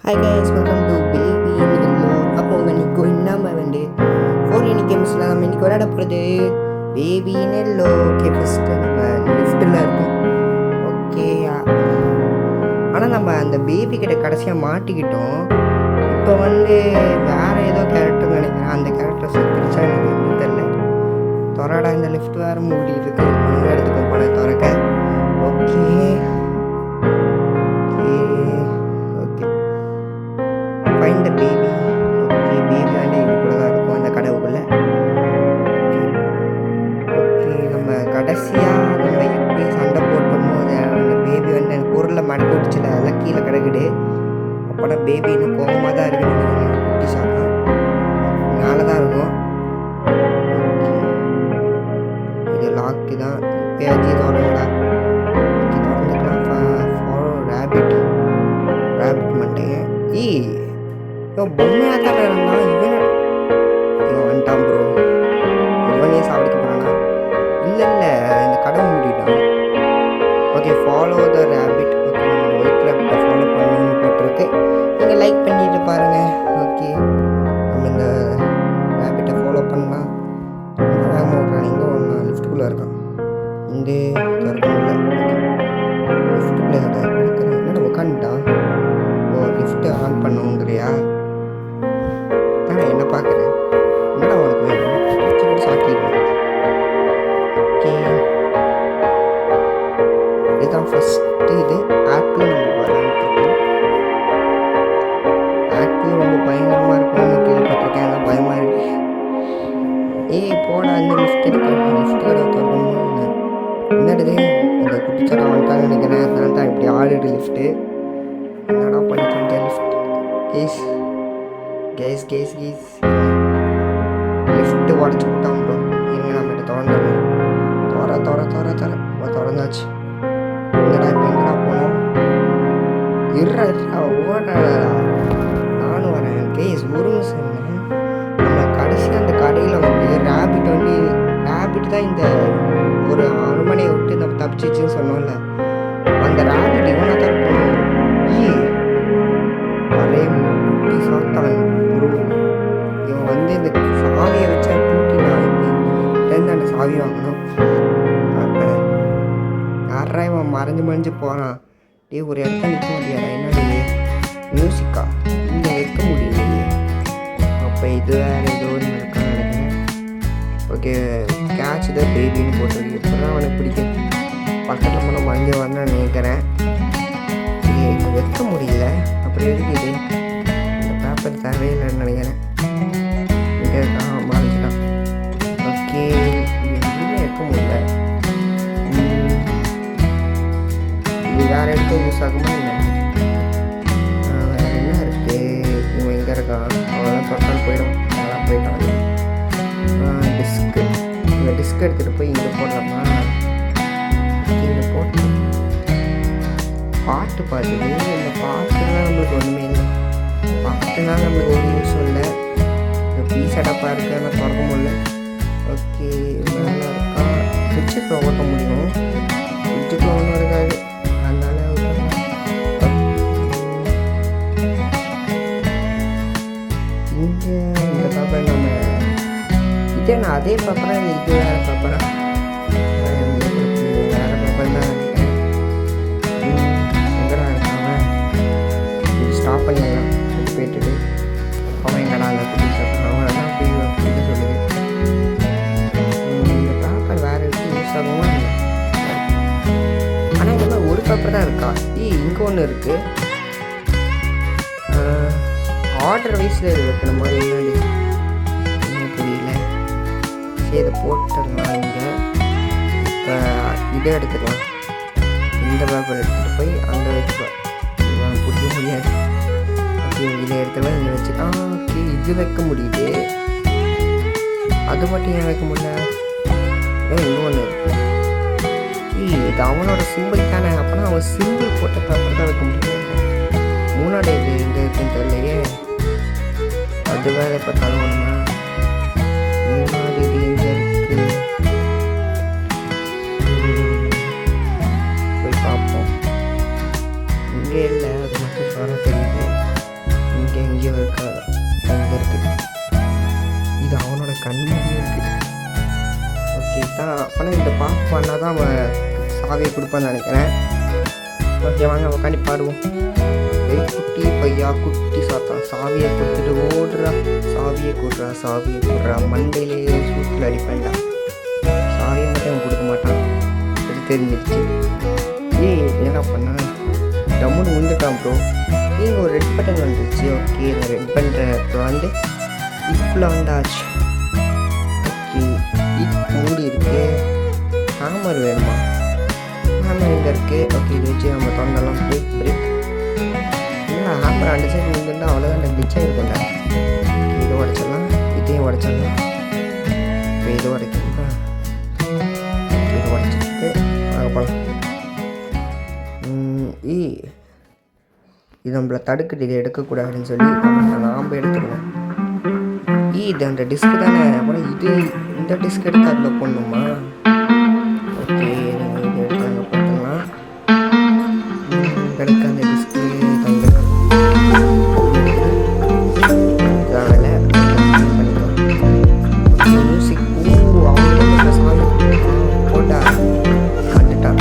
Hi guys, welcome to Baby in the Lord. அப்போ உங்கள் நிற்கோ நம்ம ஃபோர் இனி கேம்ஸில் நம்ம இன்றைக்கி விளையாட போகிறது பேபி இன் எல்லோ. ஓகே, ஃபஸ்ட்டு நம்ம லிஃப்ட்டில் இருக்கோம். ஓகே, ஆனால் நம்ம அந்த பேபி கிட்ட கடைசியாக மாட்டிக்கிட்டோம். இப்போ வேறு ஏதோ கேரக்டர் நினைக்கிறேன். அந்த கேரக்டர் செத்துருச்சா எனக்கு இன்னும் தெரியல. தொறாடா, இந்த லிஃப்ட் வேறு மூடிட்டு இருக்கு. எடுத்துக்கோ போல திறக்க. Okay find the baby. Okay, baby இது கூட தான் இருக்கும் இந்த கடவுக்குள்ளே. ஓகே, நம்ம கடைசியாக நம்ம எப்படி சண்டை போட்டோமோ அந்த பேபி அந்த பொருளை மடக்கி விட்டுச்சுல, அதெல்லாம் கீழே கிடக்குது. அப்போனா பேபி இன்னும் கோபமாக தான் இருக்குன்னு குட்டி சாப்பிடும். மேலே தான் இருக்கும். இது லாக்கு தான். இப்போயாச்சும் தொடங்கடா. ஓகே, தொடர்ந்துக்கலாம். ஃபாலோ ரேபிட் மண்டேன். பொம்மையாக தான் இருந்தான் இவன் வந்துட்டான் ப்ரோ. இவனே சாப்பிட்டு போனானா? இல்லை இந்த கடை மூடிட்டான். Okay, follow the rabbit. Okay, நம்ம ஒயிட் ரேபிட்டை ஃபாலோ பண்ணணும்னு போட்டிருக்கு. நீங்கள் லைக் பண்ணிட்டு பாருங்கள். ஓகே, நம்ம இந்த ரேபிட்டை ஃபாலோ பண்ணலாம். ரொம்ப வேகமாக விட்றான். எங்கே ஒன்றா லிஃப்ட்டுக்குள்ளே இருக்கான். இங்கே திறக்கணும்ல. லிஃப்ட்டுக்குள்ளே இருக்கிறேன். என்னடா உட்காந்துட்டான்? ஓ, லிஃப்ட்டு ஆன் பண்ணுங்கிறியா? என்ன பார்க்குறேன்? என்னடா உனக்கு வேணும்? சாக்கிடுவேன். ஓகே, இதுதான் ஃபஸ்ட்டு. இது ஆக்டில் நம்ம விளையாண்டுருக்கோம். ஆக்டிவ் ரொம்ப பயங்கரமாக இருக்கும்னு கேள்விப்பட்டிருக்கேன். அங்கே பயமாக இருக்கு. போடா, இந்த லிஃப்ட் லிஃப்ட் கடை திறக்கணும். என்னடுது, இந்த குட்டிச்சடை வந்துட்டான்னு நினைக்கிறேன். அதனால தான் இப்படி ஆடுது லிஃப்ட்டு. என்னடா பண்ணிட்டு வந்தேன் லிஃப்ட். கேஸ் லிஃப்ட்டு உடச்சி போட்டான் ப்ரோ. இருங்க, நம்ம கிட்ட திறந்துடணும். திறந்தாச்சு. எங்கடா இப்போ எங்கடா போனோம்? இருடா ஓடா, நானும் வரேன். கேஸ் ஒரு நிமிஷம். நம்ம கடைசியாக அந்த கடையில் ரேபிட் தான் இந்த ஒரு அரண்மனையை விட்டு நம்ம தப்பிச்சிச்சுன்னு சொன்னோம்ல. அந்த ரேபிட் இவனாக தான் இருக்கணும். ஒரே குட்டி சாத்தான் ப்ரோ. இவன் இந்த சாவியை வச்சா பூட்டி நான் இப்போ அந்த சாவி வாங்கணும். யாரா இவன் மறைஞ்சு போகிறான்? ஒரு இடத்துல நிற்க முடியாதா? என்னடி மியூசிக்கா இங்கே வைக்க முடியலையே. அப்போ இது வேறு ஏதோ ஒன்று இருக்கான்னு நினைக்கிறேன். ஓகே, கேட்ச் த பேபின்னு போட்டிருக்கு. இப்போ தான் அவனுக்கு பிடிக்கும். பக்கத்தில் போனால் மறைஞ்சு வரணும்னு நினைக்கிறேன். இங்கே வைக்க முடியல. அப்புறம் எதுக்கு இது? இந்த பேப்பர் தேவையில்லைன்னு நினைக்கிறேன். இங்கே இருக்கான், மறைஞ்சிட்டான். ஓகே, இது எதுவுமே வைக்க முடியல. இது வேறு இடத்துல யூஸ் ஆகுமா என்ன? வேறு என்ன இருக்குது? இவன் எங்கே இருக்கான்? அவெல்லாம் தொட்டால் போயிடும். அதெல்லாம் போயிட்டான். இந்த டிஸ்க் எடுத்துகிட்டு போய் இங்கே போடலாமா? இங்கே போட்டு பாட்டு பாடுது. இந்த பாட்டுலாம் நம்மளுக்கு ஒன்றுமே இல்லை. பாட்டுனால நம்மளுக்கு ஒரு யூஸும் இல்லை. இந்த பீஸ் அடப்பாக இருக்குது, ஆனால் திறக்க முடியல. ஓகே, நல்லா இருக்கா? ஃப்ரிட்ஜுக்கு ஓட்ட முடியும். ஃப்ரிட்ஜுக்கு ஒன்றும் இருக்காது. அதனால இங்கே இந்த பேப்பர் நம்ம இதே நான் அதே பேப்பரா இல்லை இது வேறு பேப்பரா? வேறு பேப்பர் தான் நினைக்கிறேன். எங்கடா இருக்காங்க? ஸ்டாப் பண்ணிடலாம். போயிட்டு அவன் எங்கடா அந்த குட்டி சாப்பிட்றான். அவன் தான் போய் குடிக்க சொல்லுது. இந்த பேப்பர் வேறு எதுவும் யூஸ் ஆகுமா இல்லை? ஆனால் இந்த ஒரு பேப்பர் தான் இருக்கா? இங்கே ஒன்று இருக்குது. ஆர்டர் வைஸில் இது வைக்கணுமா? என்னது என்ன புரியல. சரி, இதை போட்டுடலாம். இங்கே இப்போ இதை எடுத்துக்கலாம். இந்த பேப்பர் எடுத்துகிட்டு போய் அங்கே வச்சுப்பேன். பிடிக்க முடியாது. ஓகே, இதை எடுத்துக்கலாம். இங்கே வச்சுட்டா. ஓகே, இது வைக்க முடியுது. அது மட்டும் ஏன் வைக்க முடியல? இன்னொன்று இருக்குது. இது அவனோட சிம்பிள் தானே. அப்போனா அவன் சிம்பிள் போட்ட பேப்பர் தான் வைக்க முடியாது. மூணாவது இது எங்கே இருக்குன்னு தெரியலையே. அது வேறு இப்போ தழுவணுமா? மூணாவது இது எங்கே இருக்குது? போய் பார்ப்போம். இங்கே இல்லை. அது மட்டும் சொல்ல தெரியுது. இது அவனோட கண்மணியும் இருக்குது. ஓகே தான் அப்போனா இந்த பாட்டு பண்ணால் தான் அவன் சாவியை கொடுப்பான்னு நினைக்கிறேன். ஓகே வாங்க உட்காந்து பாடுவோம். குட்டி பையா குட்டி சாத்தா சாவியை கொடுத்துட்டு ஓடுறா, சாவியை கொடுறா, சாவியை கொடுறா, மண்டையிலேயே சூட்டில் அடிப்பேன்டா. சாவியை மட்டும் அவன் கொடுக்க மாட்டான், அது தெரிஞ்சிருச்சு. என்ன பண்ணா டம்முன்னு விழுந்துட்டான் ப்ரோ. நீங்கள் ஒரு ரெட் பட்டன் வந்துருச்சு. ஓகே நான் ரெட் பண்ணுறப்ப வந்து இதுக்குள்ளே வந்தாச்சு. ஓகே இது மூடி இருக்கு. ஹேமர் வேணுமா? ஹேமர் எங்கே இருக்குது? ஓகே இது வச்சு நம்ம தொண்டெல்லாம் பிரேக் பிரேக். இல்லை ஹேமர் அந்த சைடு வந்துருந்தா அவ்வளோதான் கிளிச்சாக இருக்கும்டா. இதை உடச்சிடலாம், இதையும் உடச்சிடலாம். இப்போ இதை உடைக்கணும்ப்பா. இதை உடச்சிட்டு வாங்க போகலாம். இது நம்மளை தடுக்குது, இதை எடுக்கக்கூடாதுன்னு சொல்லி நாம் எடுத்துக்கணும். இது அந்த டிஸ்க்கு தானே, அப்புறம் இது இந்த டிஸ்க் எடுத்து அதில் போடணுமா? ஓகே நீங்கள் இது எடுத்து அங்கே போட்டுடலாம். கிடைக்க அந்த டிஸ்க்கு தங்க வேலை பண்ணிக்கலாம். மியூசிக் அவங்க சாமி போட்டா கண்டுட்டான்.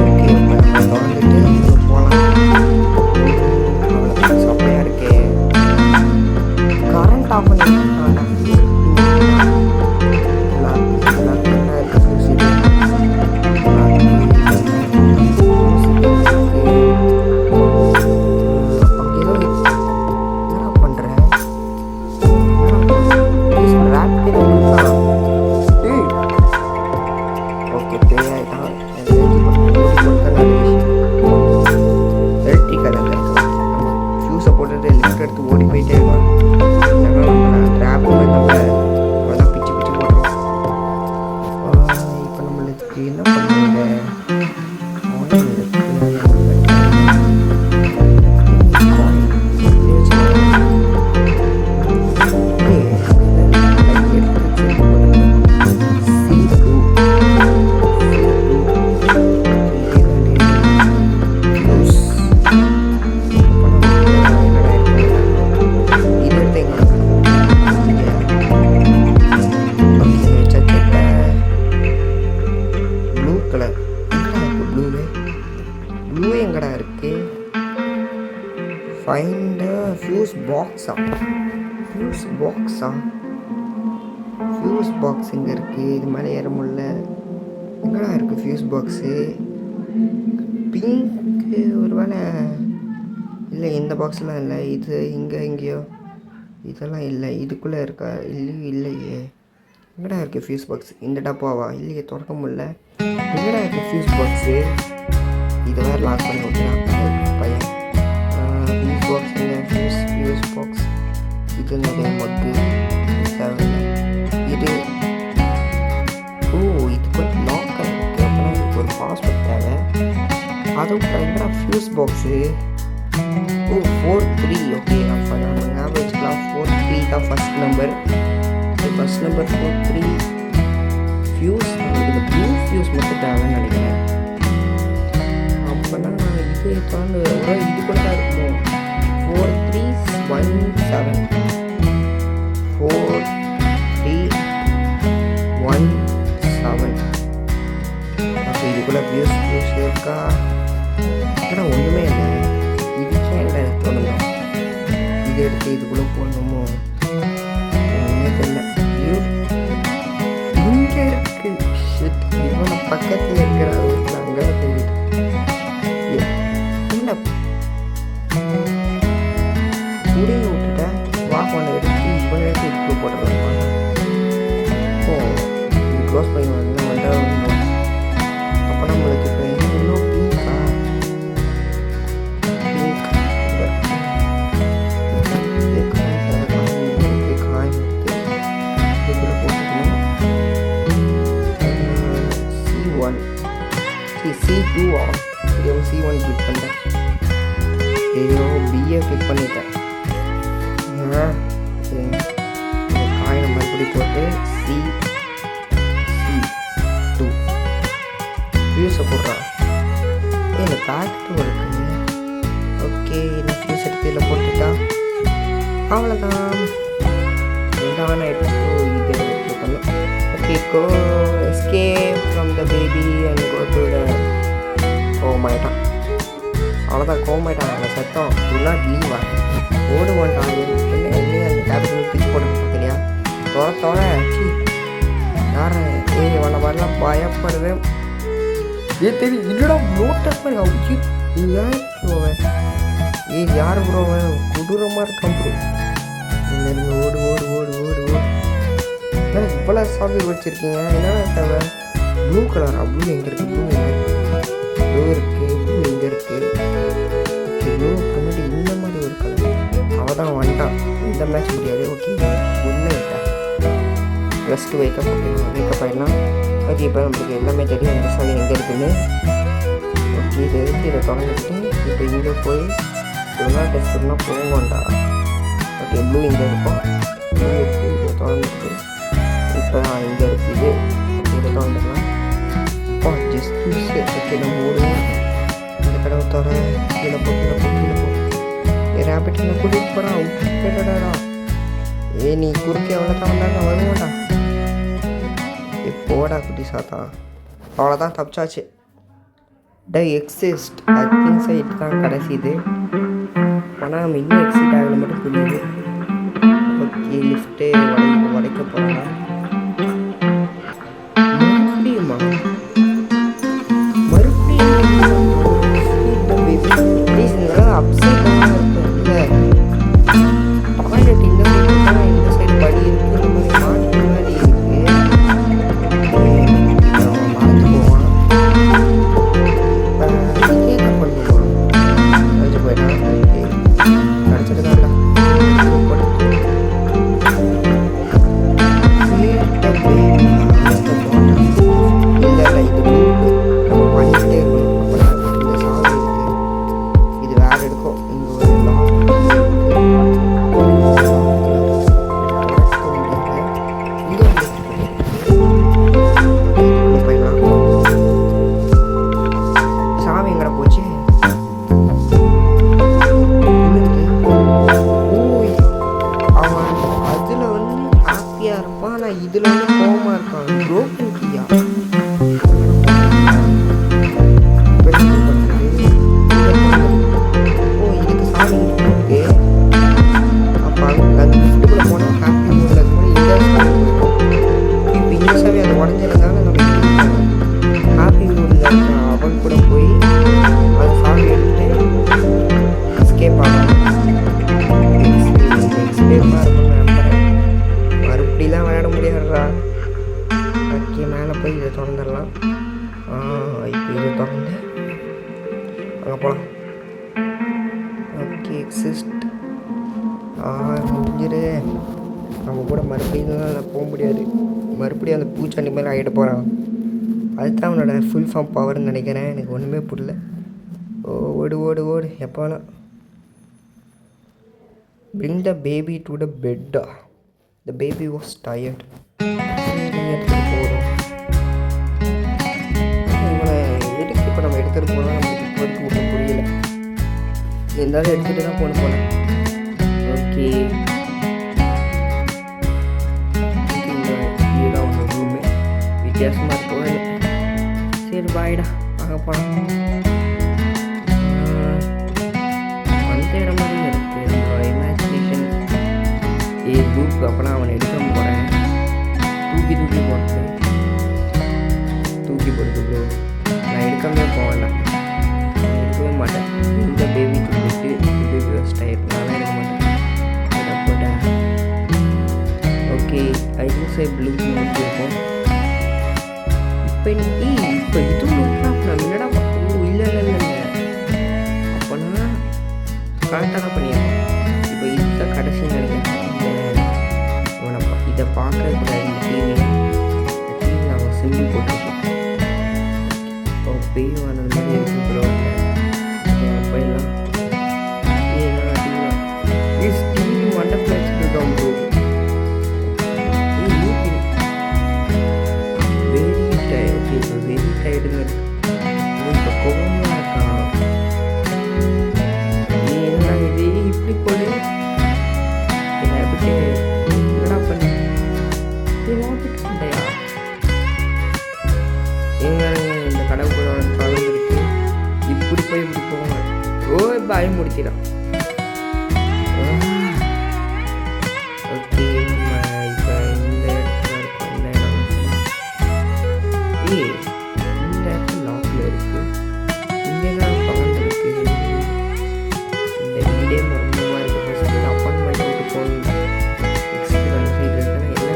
ஓகே வந்துட்டு போகலாம். அவ்வளோ சப்பையாக இருக்கே. கரண்ட் ஆஃப் பண்ணி எடுத்து ஓடி போயிட்டே இருக்கான். ட்ராப் அவ்வளோதான் பிச்சு பிச்சு போட்டுருவோம். இப்போ நம்மளுக்கு என்ன பண்ணுங்க, எங்கடா இருக்கு? ஃபைண்ட் ஃபியூஸ் பாக்ஸா? ஃபியூஸ் பாக்ஸா? ஃபியூஸ் பாக்ஸ் எங்கே இருக்குது? இது மேலே ஏற முடியல. எங்கடா இருக்குது ஃபியூஸ் பாக்ஸு? பிங்க்கு ஒரு வேளை இல்லை, இந்த பாக்ஸ்லாம் இல்லை. இது இங்கே எங்கேயோ இதெல்லாம் இல்லை. இதுக்குள்ளே இருக்கா? இல்லையே. எங்கடா இருக்குது ஃபியூஸ் பாக்ஸ்? இந்த டப்பாவா? இல்லையே, திறக்க முடியல. எங்கடா இருக்குது ஃபியூஸ் பாக்ஸு? இதை வேறு லாக் பண்ணி விட்டுறான் பையன். ஃபியூஸ் பாக்ஸ் இல்லை, ஃபியூஸ் பாக்ஸ். இது நிறைய மக்கு தேவையில்லை. இது இதுக்கு ஒரு லாக்கர் இருக்குது. அப்படின்னா இதுக்கு ஒரு பாஸ்வேர்ட் தேவை. அதுவும் எங்கடா ஃபியூஸ் பாக்ஸு? 43. ஓகே நம்ம ஞாபகம் வச்சுக்கலாம். 43 தான் first number. First number 43. Fuse இந்த ப்ளூ ஃபியூஸ் மட்டும் தேவைன்னு நினைக்கிறேன். அப்போனா இது தாண்டு இது கூட தான் இருக்கும். 4317 4317. அப்போ இதுக்குள்ளே ஃபியூஸ் இருக்கா? ஆனால் ஒன்றுமே இல்லை. இதுக்கே என்ன தோணுங்க, இது எடுத்து இதுக்குள்ளே போடணுமோ ஒன்றுமே தெரியல. இங்கே இருக்கு. இவனை பக்கத்தில் இருக்கிற அளவுக்கு அங்கே தெரியுது. என்ன உடைய விட்டுட்டேன். வாகனை எடுத்து இவனை எடுத்து இதுக்குள்ளே போட்டுருவாங்க. இப்போ இது க்ளோஸ் பண்ணி வந்து அப்போ நம்மளுக்கு இப்போ இன்னும் பிங்கா C2 ஆஃப். ஐயோ C1 கிளிக் பண்ணிட்டேன். ஐயோ பிஏ கிளிக் பண்ணிட்டேன். காயினை மறுபடி போட்டு C2 ஃபியூஸை போடுறான். இந்த பேக்கெட்டும் இருக்குது. ஓகே இந்த ஃபியூஸ் எடுத்து இதில் போட்டுட்டா அவ்வளோதான். இதுதான் ஆகிடுச்சு. இது பண்ணலாம். Okay, go escape from the baby and go to the கோமாயிட்டான். அவ்வளோதான், கோமாயிட்டான். அந்த சத்தம் ஃபுல்லாக லீவா ஓடு மாட்டான். என்ன அந்த கேபிட்டல் தூக்கி போட்டு பார்க்கலையா? தோற யார உன்னை மாதிரிலாம் பயப்படுவேன். தெரியும் இல்லைடா நோட்டஸ் மாதிரி அவுச்சு. நீ யார் ப்ரோவன்? யார் ப்ரோவன்? கொடூரமாக இருக்கான் ப்ரோ. இங்கேருந்து ஓடு ஓடு ஓடு ஓடு ஓடு. ஏன்னா இவ்வளோ சாப்பிட்டு வச்சுருக்கீங்க. என்னென்ன தேவை? ப்ளூ கலரா? ப்ளூ எங்கே இருக்குது? ப்ளூ எங்கே இருக்குது? ப்ளூ இருக்குது. ப்ளூ எங்கே இருக்குது? ப்ளூ முன்னாடி இந்த மாதிரி ஒரு கலர். அவள் தான் வந்துட்டான். இந்த மேட்ச் முடியாது. ஓகே, ஒன்று விட்டா ப்ளஸ் 2 வேக்கப் ஆகிடலாம். ஓகே, இப்போ நம்மளுக்கு எல்லாமே தெரியும் இந்த சாமி எங்கே இருக்குன்னு. ஓகே, இது எதுக்கு இதை தொடங்கிட்டு இப்போ இங்கே போய் இதெல்லாம் டெஸ்ட் பண்ணால் போவோம்டா. ஓகே, ப்ளூ இங்கே இருக்கும். ப்ளூ இருக்குது, இதை தொடங்கிட்டு இப்போ இங்கே இருக்குது. ஓகே, இதை தொடங்கிடலாம். இப்போ ஜஸ்ட் ஓகே, நம்ம ஓடுவோம். இந்த கடவை தர கீழே போ கீழே போ கீழே போ. ரேபிட் என்ன கூட்டிகிட்டு போகிறான். அவுட்டாடா. நீ குறுக்கே எவ்வளோ தான் வந்தாங்க வருவான்டா. போடா குட்டி சாத்தா. அவ்வளோதான், தப்பிச்சாச்சு. எக்ஸிஸ்ட் திங்ஸ் இட் தான் கடைசி இது. ஆனால் நம்ம இன்னும் எக்ஸிட் ஆகலை மட்டும் புரியுது. ஓகே, லிஃப்ட்டு உடைக்க போகிறாங்க. மறுபடியுமா? அப்சைட் இருக்கும். இல்லை டாய்லெட் இந்த சைடு, இந்த சைடு படி இருக்குது. இந்த மாதிரி மாட்டி மாதிரி இருக்குது. மறைஞ்சு போவான். இதே தான் பண்ணுவான். மறைஞ்சு போயிட்டான். கிடச்சிட்டு தான் இல்லை. இல்லை இது குரூப்பு நம்ம பண்ணிக்கிட்டே இருக்கணும். அப்புறம் இந்த சாவி இருக்குது. இது வேறு எடுக்கும். இங்கே ஒரு சாவி எங்கட போச்சு? அவன் அதில் வந்து ஹாப்பியாக இருப்பான். ஆனால் இதில் வந்து கோவமாக இருப்பான். ப்ரோக்கன் கீயா? இதுக்கு சாவி இருக்கு. அப்போ அந்த லிஃப்ட்டுக்குள்ளே போனால் ஹாப்பி மூடில் இருக்க மாதிரி இந்த சாவி போயிடும். இப்போ இந்த சாவி அதை உடஞ்சிருந்தாலும் நம்ம ஹாப்பி மூடில் இருக்க அவன் கூட போய் அந்த சாவி எடுத்துட்டு எஸ்கேப் ஆகலாம். எஸ்கேப்பாக இருக்கும்னு நம்புகிறேன். மறுபடியெலாம் விளையாட முடியாதுடா. ஓகே, மேலே போய் இதை திறந்துடலாம். இப்போ இதை திறந்து அங்கே போகலாம். ஓகே, எக்ஸிஸ்ட் முடிஞ்சிரு. நம்ம கூட மறுபடியும் போக முடியாது. மறுபடியும் அந்த பூச்சாண்டி மேலே ஆகிட்டு போகிறான். அதுதான் அவனோட ஃபுல் ஃபார்ம் பவர்னு நினைக்கிறேன். எனக்கு ஒன்றுமே புரியல. ஓடு ஓடு ஓடு. எப்போ வேணால் bring the baby to the bed. The baby was tired. எடுத்துகிட்டு போகிறோம். இவனை எதுக்கு இப்போ நம்ம எடுத்துகிட்டு போகிறோம் நம்மளுக்கு இப்போதைக்கு ஒன்றும் புரியல. இருந்தாலும் எடுத்துகிட்டு தான் போனேன். ஓகே, இதுதான் ஒன்று ரூமு. வித்தியாசமாக இருக்கும். சரி பாய்டா, வாங்க போகலாம். அந்த இடம் மாதிரி இருக்குது. நம்மளோட இமேஜினேஷன் புக். அப்போனா அவனை எடுக்க போகிறேன். தூக்கி போட்டு தூக்கி போடுது ப்ரோ. நான் எடுக்காமே போவேன். எடுக்கவே மாட்டேன். இந்த பேபி தூக்கிட்டு பேபி ஸ்டைல் நான் எடுக்க மாட்டேன். போட்டேன். Okay, I think psi blue இருக்கும். இப்போ இதுவும் நான் முன்னாடா இல்லை அப்போனா கரெக்டாக தான் பண்ணியிருக்கேன். இப்போ இதுதான் கடைசின்னு நினைக்கிறேன். இதை பார்க்கறது கூடாது. இந்த டிவி நாங்கள் சிம்பிள் போட்டிருக்கோம். பேய் வானது மாதிரி இருக்கு ப்ரோ. போயிடலாம். டிவி மண்டபத்தில் வச்சுருக்கோம் ப்ரோ. Very tired. ஓகே, இப்போ வெரி டயர்டுங்க இருக்கு. இப்போ கோவமாக இருக்கான். என்ன இது இப்படி போடு. என்னடா பண்ணி பயமுடுத்திடும். ஓகே நம்ம இப்போ இந்த இடத்துல இருக்கோம். இந்த இடம் இந்த இடத்துல லாக்கில் இருக்கு. இங்கே தான் திறந்துருக்கு. இந்த வீடே மர்மமாக இருக்குது. ஃபஸ்ட்டு அப்பார்ட்மெண்ட் விட்டு போகணும். நெக்ஸ்ட் அந்த சைடு இருக்குன்னா எல்லா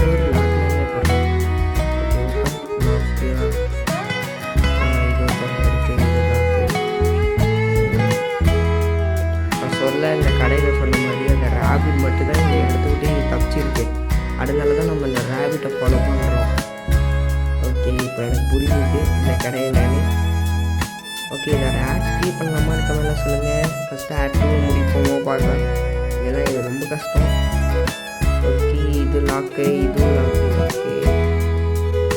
டோர் லாக்கில் தான் போகிறோம். ஓகே இது திறந்துருக்கு. நான் சொல்ல இந்த கடையில் சொன்ன மாதிரி அந்த ரேபிட் மட்டும்தான் இந்த இடத்துக்கிட்டே தப்பிச்சிருக்கு. அதனால தான் நம்ம இந்த ரேபிட்டை ஃபாலோ பண்ணுறோம். ஓகே இப்போ எனக்கு புரியுது இந்த கடையில். ஓகே இதை ஆட் க்ரியேட் பண்ணலாமா இருக்கமெல்லாம் சொல்லுங்கள். ஃபஸ்ட்டு ஆட் பண்ணி முடிப்போமோ பார்க்கலாம். ஏன்னா இது ரொம்ப கஷ்டம். ஓகே இது லாக்கு, இதுவும் லாக்கு. ஓகே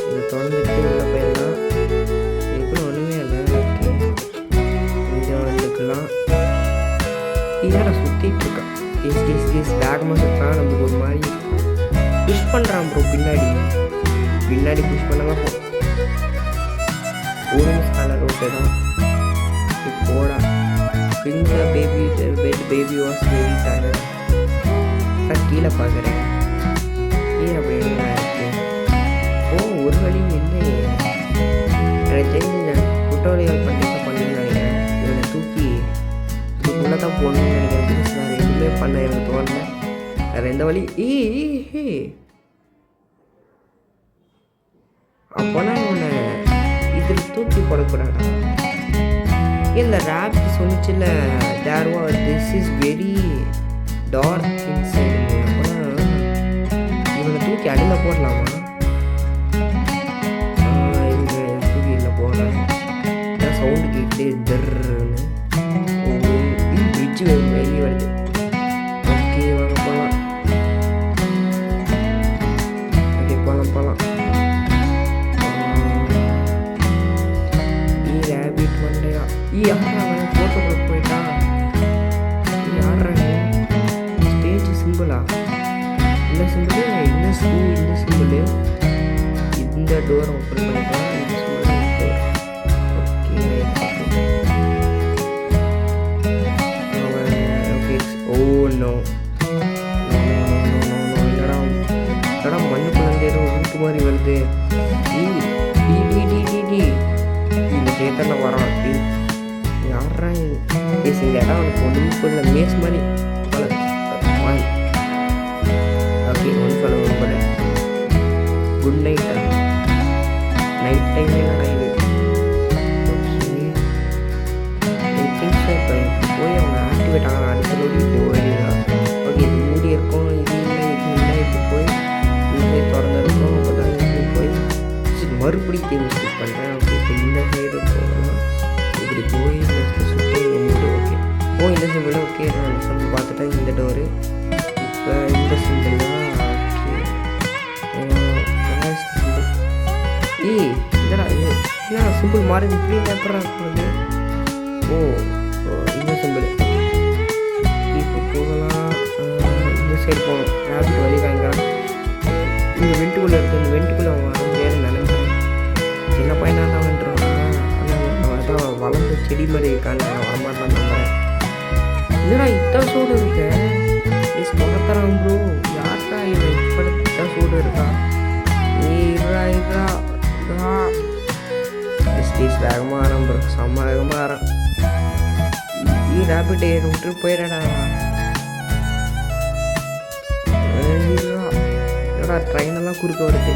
இதை திறந்துட்டு உள்ள போயிடலாம். இதுக்குள்ள ஒன்றுமே இல்லை. ஓகே இங்கே வந்துக்கலாம். இதெல்லாம் சுற்றிட்டு இருக்கேன். வேகமாக சுற்றான். நமக்கு ஒரு மாதிரி புஷ் பண்ணுறான் ப்ரோ. பின்னாடி புஷ் பண்ணாமல் போ. ஓரன்ஸ் கலர் ஓகே தான். போடா இந்த baby was very tired. Sir கீழே பார்க்குறேன். கீழே அப்படின்னு இருக்கு. ஒரு வழியும் இல்லையே. எனக்கு தெரிஞ்சு இந்த டுட்டோரியல் பண்ணணும்னு நினைக்கிறேன். இவனை தூக்கி இதுக்குள்ளே தான் போகணும்னு நினைக்கிறேன். வேறு எதுவுமே பண்ண எனக்கு தோணல. வேறு எந்த வழி அப்போனா இவனை இதில் தூக்கி போடக்கூடாதா? இந்த ரேபிட் சொன்னிச்சுல this is very dark inside. அப்போனா இவனை தூக்கி அடியில் போடலாமா? இவங்க தூக்கி இல்லை போடல. சவுண்டு கேட்டு தர்ன்னு பிரிட்ஜு வெளியே வருது. ஓகே வாங்க போகலாம். ஓகே போகலாம். ரேபிட் மண்டையா யாரா ஃபோட்டோ கொடுக்க போயிட்டா? யாரா ஸ்டேஜ் சிம்பிளா? இந்த சிம்பிள் இந்த சிம்பிள் இந்த டோர் ஓப்பன் பண்ணிட்டா. இந்த simple door. Okay okay no என்னடா மண்ணுக்குள்ளே ஏதோ வீட்டு மாதிரி வருது. இந்த தேட்டரில் வரான். யாரா பேசி இந்த இடம் அவனுக்கு ஒன்றுக்குள்ள மேஸ் மாதிரி. ஓகே ஒன்று சொல்ல குட் நைட். நைட் டைமே நடக்குது. ஓகே போய் அவங்க ஆக்டிவேட் ஆகலாம். அடுத்த நோடி இப்படி ஓடிடலாம். ஓகே இது மூடி இருக்கும். இது இல்லை இப்படி போய் இந்த திறந்துருக்கும். அப்போ தான் இப்படி போய் மறுபடியும் கேம் ஸ்கிப் பண்ணுறேன். ஓகே இப்போ இந்த சைடு போகலாம். இப்படி போய் இந்த சுற்றி மூடு. ஓகே இந்த சிம்பிள். ஓகே நான் சிம்பிள் பார்த்துட்டேன். இந்த டோரு இப்போ இந்த சிம்பிள் தான். ஓகே இதடா இது என்ன சிம்பிள் மாறுது? இப்படி எப்படா இருக்குது? இந்த சிம்பிள். இப்போ போகலாம். இந்த சைடு போகணும். ரேபிட் வழி வாங்கிக்கலாம். இந்த வெண்ட்டுக்குள்ளே இருக்குது. இந்த வெண்ட்டுக்குள்ளே அவன் வர முடியாதுன்னு நினைக்கிறேன். சின்ன பையனாக தான் வந்துடுவான். ஆனால் அதான் வளர்ந்து செடி மாதிரி இருக்கான்னு வரமாட்டான் நம்புறேன். இதுடா இத்தான் சூடு இருக்கு. தொடர்றான் ப்ரோ. யார்டா இவன் இப்படி இத்தான் சூடு இருக்கா? வேகமாக ஆரம் ப்ரோ. செம்ம வேகமாக ஆரம். ரேபிட் விட்டு போயிடடா. என்னடா ட்ரெயினெல்லாம் குறுக்க வருது.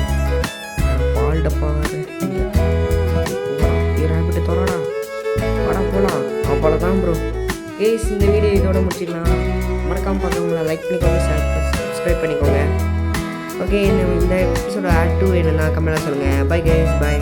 பால்டப்பா ரேபிட்டை தொடடா. வாடா போகலாம். அவ்வளோதான் ப்ரோ. கேஸ் இந்த வீடியோ இதோட முடிச்சிடலாம். மறக்காமல் பார்க்கவங்கள லைக் பண்ணிக்கோங்க, சப்ஸ்கிரைப் பண்ணிக்கோங்க. ஓகே இந்த எபிசோட ஆட் 2 என்னென்னா கமெண்ட்டாக சொல்லுங்கள். Bye guys, by.